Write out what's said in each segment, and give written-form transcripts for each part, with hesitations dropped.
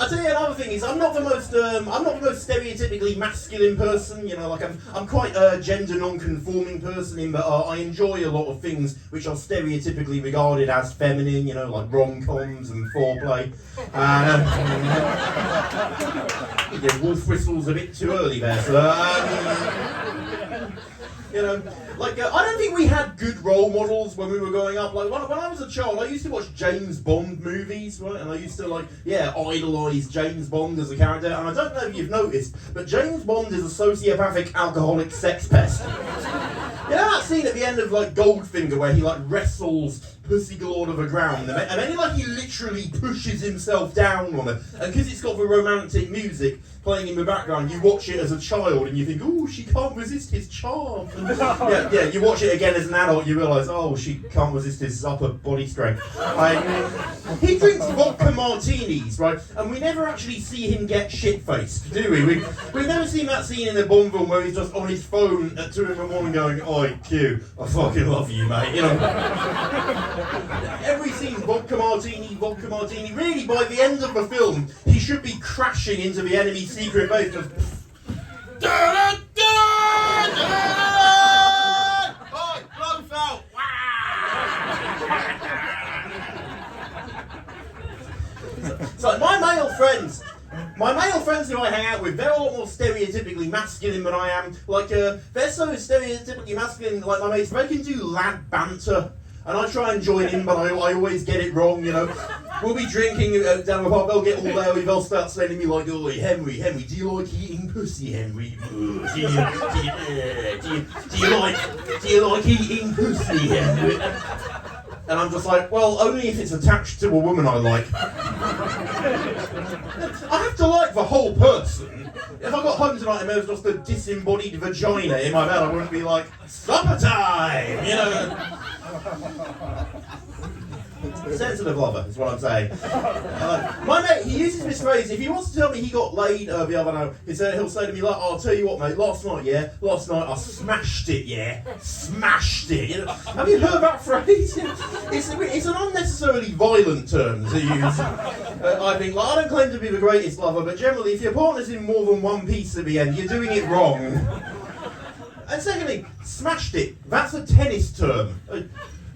I'll tell you another thing is I'm not the most stereotypically masculine person. You know, like I'm quite a gender non-conforming person in that I enjoy a lot of things which are stereotypically regarded as feminine. You know, like rom-coms and foreplay. Yeah, wolf whistles a bit too early there, so. You know, like, I don't think we had good role models when we were growing up. Like, when I was a child, I used to watch James Bond movies, right? And I used to, like, idolise James Bond as a character. And I don't know if you've noticed, but James Bond is a sociopathic, alcoholic sex pest. You know that scene at the end of, like, Goldfinger where he, like, wrestles Pussy Galore to the ground, and then he literally pushes himself down on it. And because it's got the romantic music playing in the background, you watch it as a child and you think, oh, she can't resist his charm. And you watch it again as an adult, you realise, oh, she can't resist his upper body strength. He drinks vodka martinis, right? And we never actually see him get shit-faced, do we? We've never seen that scene in a Bond film where he's just on his phone at 2 in the morning going, oi, Q, I fucking love you, mate, you know. Every scene, vodka martini. Really, by the end of the film, he should be crashing into the enemy secret base. Just. Oh, close out! So my male friends who I hang out with, they're a lot more stereotypically masculine than I am. Like, they're so stereotypically masculine. Like my mates, they can do lad banter. And I try and join in, but I always get it wrong, you know. We'll be drinking down the pub, they'll get all there, they'll start saying to me like, oh, Henry, do you like eating pussy, Henry? Do you like eating pussy, Henry? And I'm just like, well, only if it's attached to a woman I like. I have to like the whole person. If I got home tonight and there was just a disembodied vagina in my bed, I wouldn't be like, supper time, you know. Sensitive lover is what I'm saying. My mate, he uses this phrase, if he wants to tell me he got laid the other night, he'll say to me, like, oh, I'll tell you what, mate, last night I smashed it, smashed it. You know, have you heard that phrase? It's an unnecessarily violent term to use. I think, like, I don't claim to be the greatest lover, but generally, if your partner's in more than one piece at the end, you're doing it wrong. And secondly, smashed it, that's a tennis term.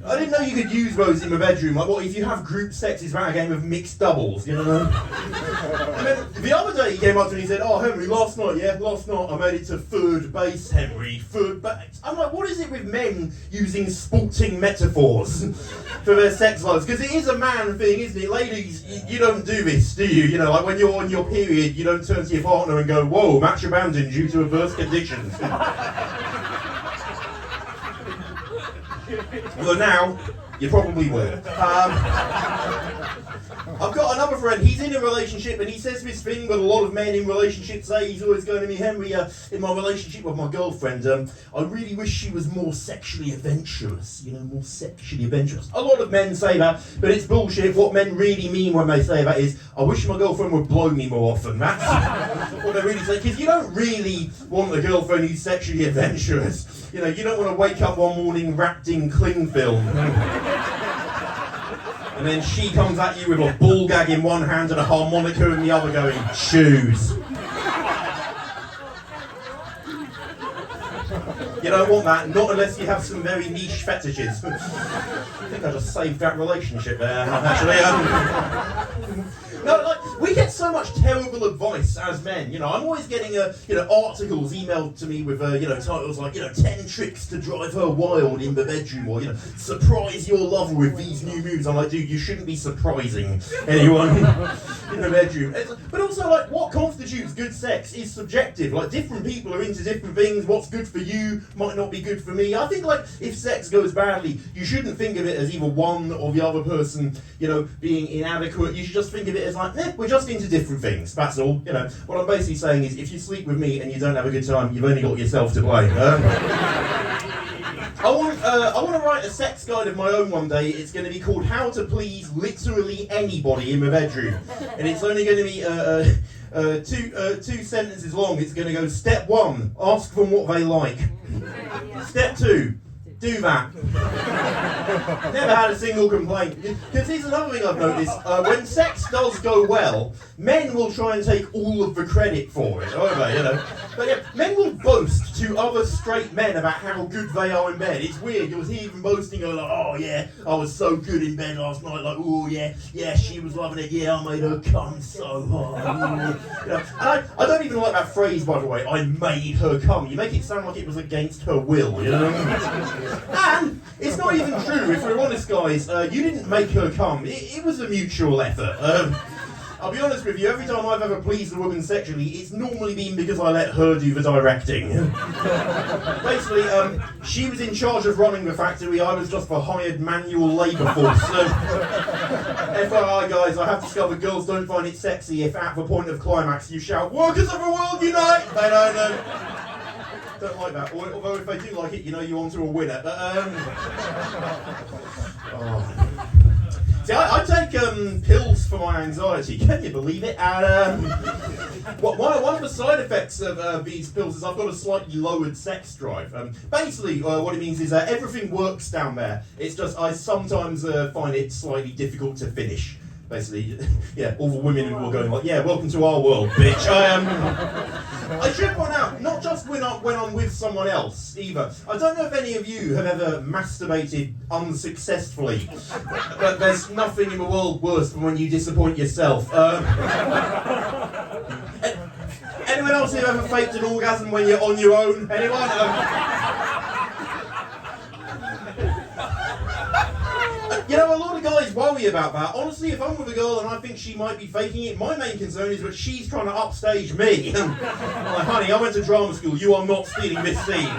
I didn't know you could use those in the bedroom. Like, what if you have group sex? Is that a game of mixed doubles? You know. And then the other day he came up to me and he said, "Oh, Henry, last night I made it to third base, Henry, third base." I'm like, what is it with men using sporting metaphors for their sex lives? Because it is a man thing, isn't it? Ladies, you don't do this, do you? You know, like when you're on your period, you don't turn to your partner and go, "Whoa, match abandoned due to adverse conditions." Well, now, you probably will. I've got another friend, he's in a relationship and he says this thing that a lot of men in relationships say. He's always going to me, Henry, in my relationship with my girlfriend, I really wish she was more sexually adventurous, you know, more sexually adventurous. A lot of men say that, but it's bullshit. What men really mean when they say that is, I wish my girlfriend would blow me more often. That's what they really say, because you don't really want a girlfriend who's sexually adventurous. You know, you don't want to wake up one morning wrapped in cling film. And then she comes at you with a ball gag in one hand and a harmonica in the other going, choose. You don't want that, not unless you have some very niche fetishes. I think I just saved that relationship there, actually. No, like, we get so much terrible advice as men. You know, I'm always getting, articles emailed to me with, titles like, 10 tricks to drive her wild in the bedroom, or, surprise your lover with these new moves. I'm like, dude, you shouldn't be surprising anyone in the bedroom. But also, like, what constitutes good sex is subjective. Like, different people are into different things. What's good for you might not be good for me. I think, like, if sex goes badly, you shouldn't think of it as either one or the other person, being inadequate. You should just think of it as like, we're just into different things, that's all. What I'm basically saying is, if you sleep with me and you don't have a good time, you've only got yourself to blame. I want to write a sex guide of my own one day. It's going to be called How to Please Literally Anybody in the Bedroom. And it's only going to be two sentences long. It's going to go, step 1, ask them what they like. Step 2, do that. Never had a single complaint. Because here's another thing I've noticed. When sex does go well, men will try and take all of the credit for it, won't they, you know? But yeah, men will boast to other straight men about how good they are in bed. It's weird. You'll hear them boasting, going like, oh yeah, I was so good in bed last night. Like, oh yeah, she was loving it. Yeah, I made her come so hard. You know? And I don't even like that phrase, by the way. I made her come. You make it sound like it was against her will, you know? And it's not even true. If we're honest, guys, you didn't make her come. It was a mutual effort. I'll be honest with you, every time I've ever pleased a woman sexually, it's normally been because I let her do the directing. Basically, she was in charge of running the factory, I was just the hired manual labour force. FYI guys, I have discovered girls don't find it sexy if at the point of climax you shout, "Workers of the world unite!" They don't like that, although if they do like it, you know you're onto a winner. But, See, I take pills for my anxiety. Can you believe it? And one of the side effects of these pills is I've got a slightly lowered sex drive. Basically, what it means is everything works down there. It's just I sometimes find it slightly difficult to finish. Basically, yeah, all the women who are going like, yeah, welcome to our world, bitch. I should point out, not just when I'm with someone else, either. I don't know if any of you have ever masturbated unsuccessfully, but there's nothing in the world worse than when you disappoint yourself. Anyone else who ever faked an orgasm when you're on your own? Anyone? You know, a lot of guys worry about that. Honestly, if I'm with a girl and I think she might be faking it, my main concern is that she's trying to upstage me. Like, honey, I went to drama school, you are not stealing this scene.